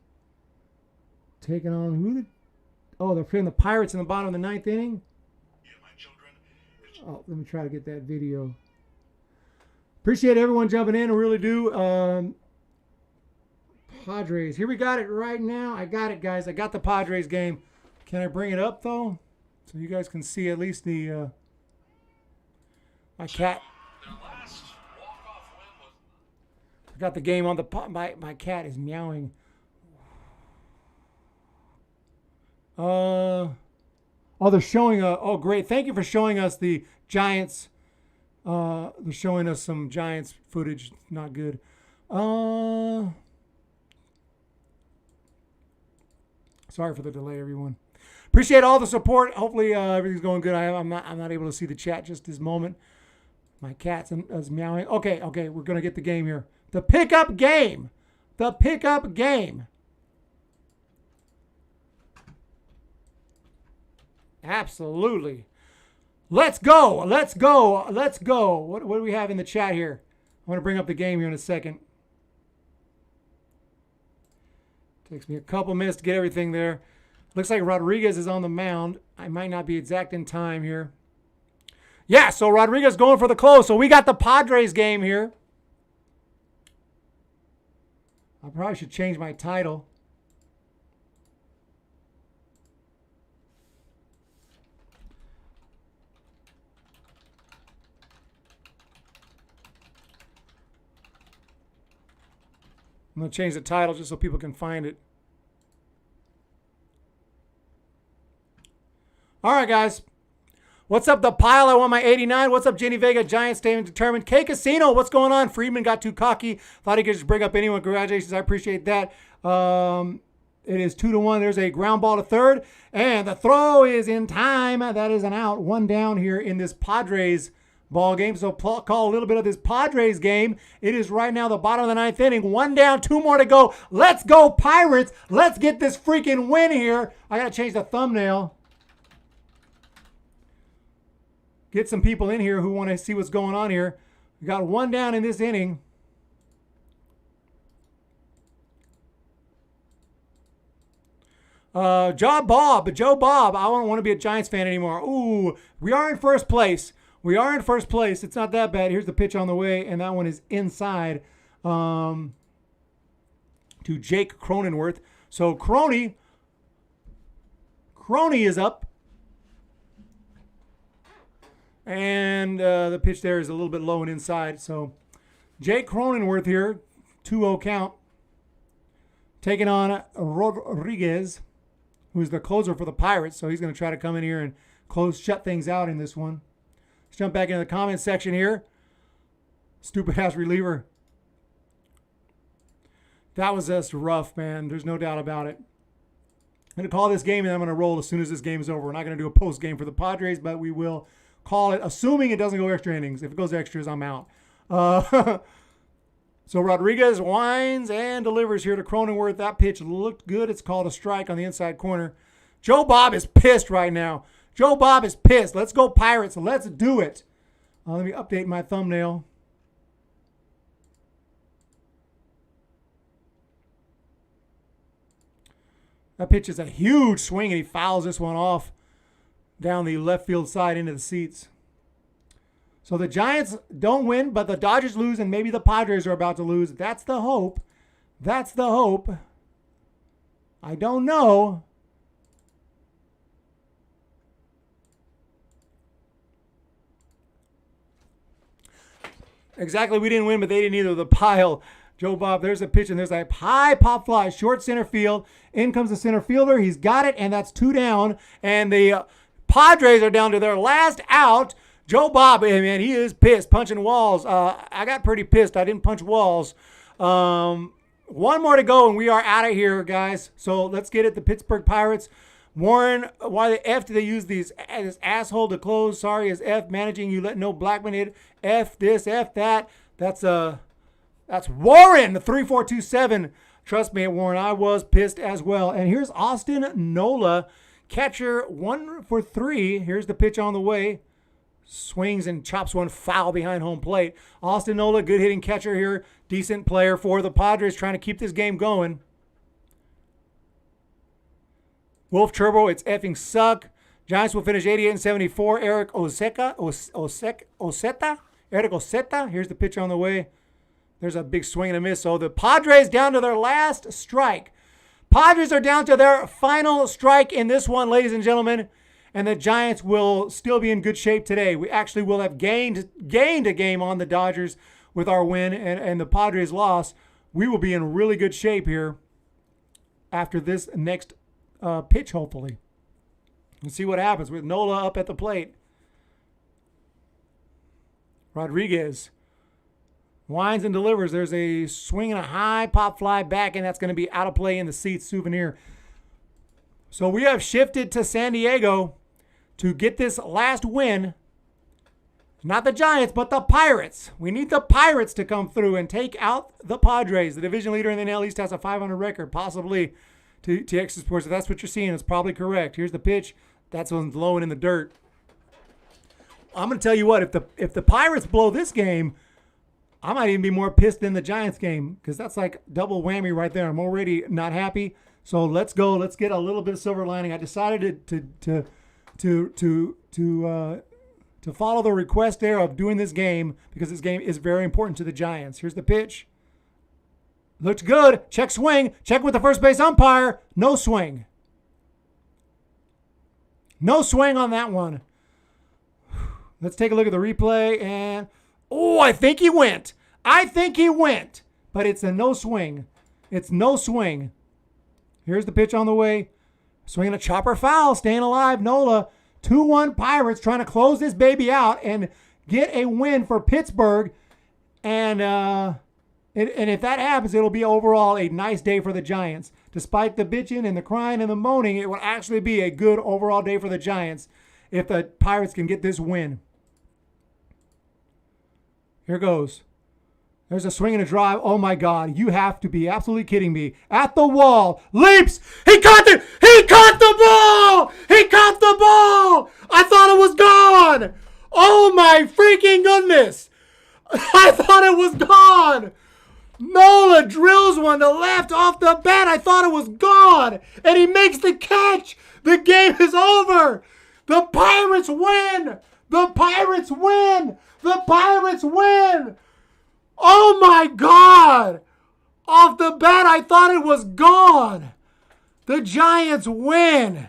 taking on who? They're playing the Pirates in the bottom of the 9th inning. Oh, let me try to get that video. Appreciate everyone jumping in. I really do. Padres. Here we got it right now. I got it, guys. I got the Padres game. Can I bring it up, though? So you guys can see at least the my cat. I got the game on the my cat is meowing. Oh, they're showing oh great. Thank you for showing us the Giants. They're showing us some Giants footage. Not good. Sorry for the delay, everyone. Appreciate all the support. Hopefully everything's going good. I'm not able to see the chat just this moment. My cat's is meowing. Okay, we're gonna get the game here. The pickup game. Absolutely. Let's go. What do we have in the chat here? I want to bring up the game here in a second. Takes me a couple minutes to get everything there. Looks like Rodriguez is on the mound. I might not be exact in time here. Yeah, so Rodriguez going for the close. So we got the Padres game here. I probably should change my title. I'm going to change the title just so people can find it. All right, guys. What's up, The Pile? I won my 89. What's up, Jenny Vega? Giants staying determined. K Casino, what's going on? Friedman got too cocky. Thought he could just bring up anyone. Congratulations. I appreciate that. It is 2-1. There's a ground ball to third. And the throw is in time. That is an out. One down here in this Padres ball game. So call a little bit of this Padres game. It is right now the bottom of the ninth inning. One down, 2 more to go. Let's go, Pirates. Let's get this freaking win here. I got to change the thumbnail. Get some people in here who want to see what's going on here. We got one down in this inning. Joe Bob, I don't want to be a Giants fan anymore. Ooh, we are in first place. It's not that bad. Here's the pitch on the way, and that one is inside to Jake Cronenworth. So Crony is up. And the pitch there is a little bit low and inside. So Jake Cronenworth here, 2-0 count. Taking on Rodriguez, who's the closer for the Pirates. So he's going to try to come in here and shut things out in this one. Let's jump back into the comments section here. Stupid ass reliever. That was just rough, man. There's no doubt about it. I'm going to call this game, and I'm going to roll as soon as this game is over. We're not going to do a post game for the Padres, but we will call it, assuming it doesn't go extra innings. If it goes extras, I'm out. So Rodriguez winds and delivers here to Cronenworth. That pitch looked good. It's called a strike on the inside corner. Joe Bob is pissed right now. Joe Bob is pissed. Let's go Pirates. Let's do it. Let me update my thumbnail. That pitch is a huge swing, and he fouls this one off down the left field side into the seats. So the Giants don't win, but the Dodgers lose, and maybe the Padres are about to lose. That's the hope. That's the hope. I don't know. Exactly, we didn't win, but they didn't either. The Pile. Joe Bob, there's a pitch, and there's a high pop fly, short center field. In comes the center fielder. He's got it, and that's 2 down. And the Padres are down to their last out. Joe Bob, man, he is pissed, punching walls. I got pretty pissed. I didn't punch walls. One more to go, and we are out of here, guys. So let's get it. The Pittsburgh Pirates. Warren, why the F do they use this asshole to close? Sorry, as F managing, you let no Blackman hit. F this, F that. That's Warren, the 3427. Trust me, Warren, I was pissed as well. And here's Austin Nola, catcher, 1 for 3. Here's the pitch on the way. Swings and chops one foul behind home plate. Austin Nola, good hitting catcher here. Decent player for the Padres, trying to keep this game going. Wolf Turbo, it's effing suck. Giants will finish 88 and 74. Eric Oseta. Eric Oseta. Here's the pitch on the way. There's a big swing and a miss. So the Padres down to their last strike. Padres are down to their final strike in this one, ladies and gentlemen. And the Giants will still be in good shape today. We actually will have gained a game on the Dodgers with our win and the Padres loss. We will be in really good shape here after this next pitch, hopefully. We'll see what happens with Nola up at the plate. Rodriguez winds and delivers. There's a swing and a high pop fly back, and that's going to be out of play in the seats. Souvenir. So we have shifted to San Diego to get this last win. Not the Giants, but the Pirates. We need the Pirates to come through and take out the Padres. The division leader in the NL East has a 500 record, possibly to TX Sports. If that's what you're seeing, it's probably correct. Here's the pitch. That's one's low and in the dirt. I'm going to tell you what, if the Pirates blow this game, I might even be more pissed than the Giants game, because that's like double whammy right there. I'm already not happy. So let's go. Let's get a little bit of silver lining. I decided to follow the request there of doing this game, because this game is very important to the Giants. Here's the pitch. Looks good. Check swing. Check with the first base umpire. No swing. No swing on that one. Let's take a look at the replay. And, oh, I think he went. But it's a no swing. It's no swing. Here's the pitch on the way. Swinging a chopper foul, staying alive. Nola, 2-1 Pirates trying to close this baby out and get a win for Pittsburgh. And if that happens, it'll be overall a nice day for the Giants. Despite the bitching and the crying and the moaning, it will actually be a good overall day for the Giants if the Pirates can get this win. Here goes. There's a swing and a drive. Oh, my God. You have to be absolutely kidding me. At the wall. Leaps. He caught the ball. He caught the ball. I thought it was gone. Oh, my freaking goodness. I thought it was gone. Nola drills one to left off the bat. I thought it was gone. And he makes the catch. The game is over. The Pirates win. The Pirates win. The Pirates win. Oh, my God. Off the bat, I thought it was gone. The Giants win.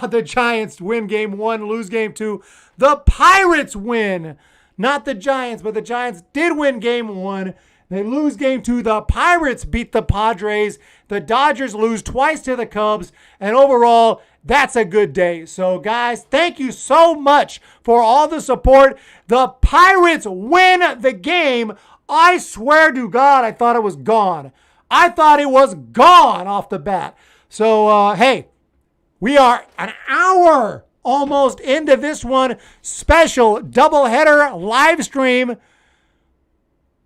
The Giants win game 1, lose game 2. The Pirates win. Not the Giants, but the Giants did win game 1. They lose game 2. The Pirates beat the Padres. The Dodgers lose twice to the Cubs. And overall, that's a good day. So, guys, thank you so much for all the support. The Pirates win the game. I swear to God, I thought it was gone. I thought it was gone off the bat. So, hey, we are an hour almost into this one. Special doubleheader live stream.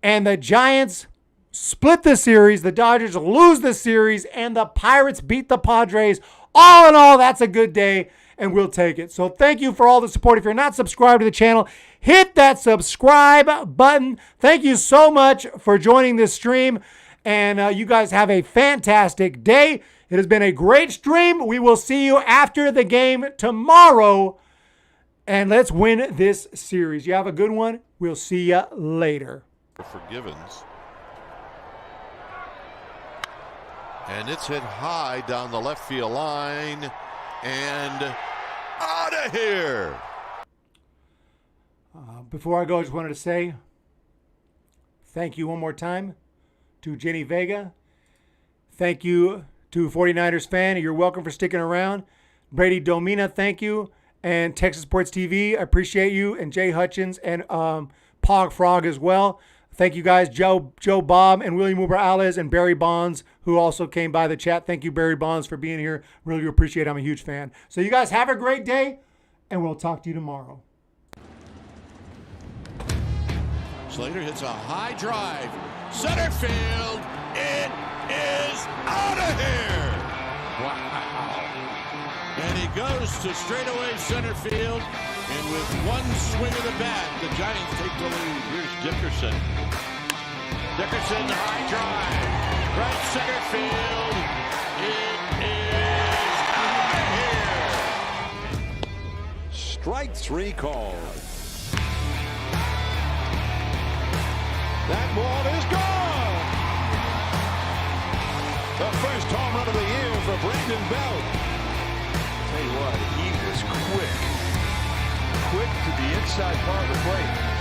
And the Giants split the series. The Dodgers lose the series. And the Pirates beat the Padres. All in all, that's a good day. And we'll take it. So thank you for all the support. If you're not subscribed to the channel, hit that subscribe button. Thank you so much for joining this stream. And you guys have a fantastic day. It has been a great stream. We will see you after the game tomorrow. And let's win this series. You have a good one. We'll see you later. For Givens. And it's hit high down the left field line. And out of here. Before I go, I just wanted to say thank you one more time to Jenny Vega. Thank you to 49ers fan. You're welcome for sticking around. Brady Domina, thank you. And Texas Sports TV, I appreciate you. And Jay Hutchins and Pog Frog as well. Thank you guys, Joe Bob, and William Morales, and Barry Bonds, who also came by the chat. Thank you, Barry Bonds, for being here. Really do appreciate it. I'm a huge fan. So you guys have a great day, and we'll talk to you tomorrow. Slater hits a high drive. Center field. It is out of here. Wow. And he goes to straightaway center field. And with one swing of the bat, the Giants take the lead. Here's Dickerson. Dickerson, high drive. Right center field. It is out of here. Strike 3 called. That ball is gone. The first home run of the year for Brandon Belt. Tell you what, he was quick to the inside part of the plate.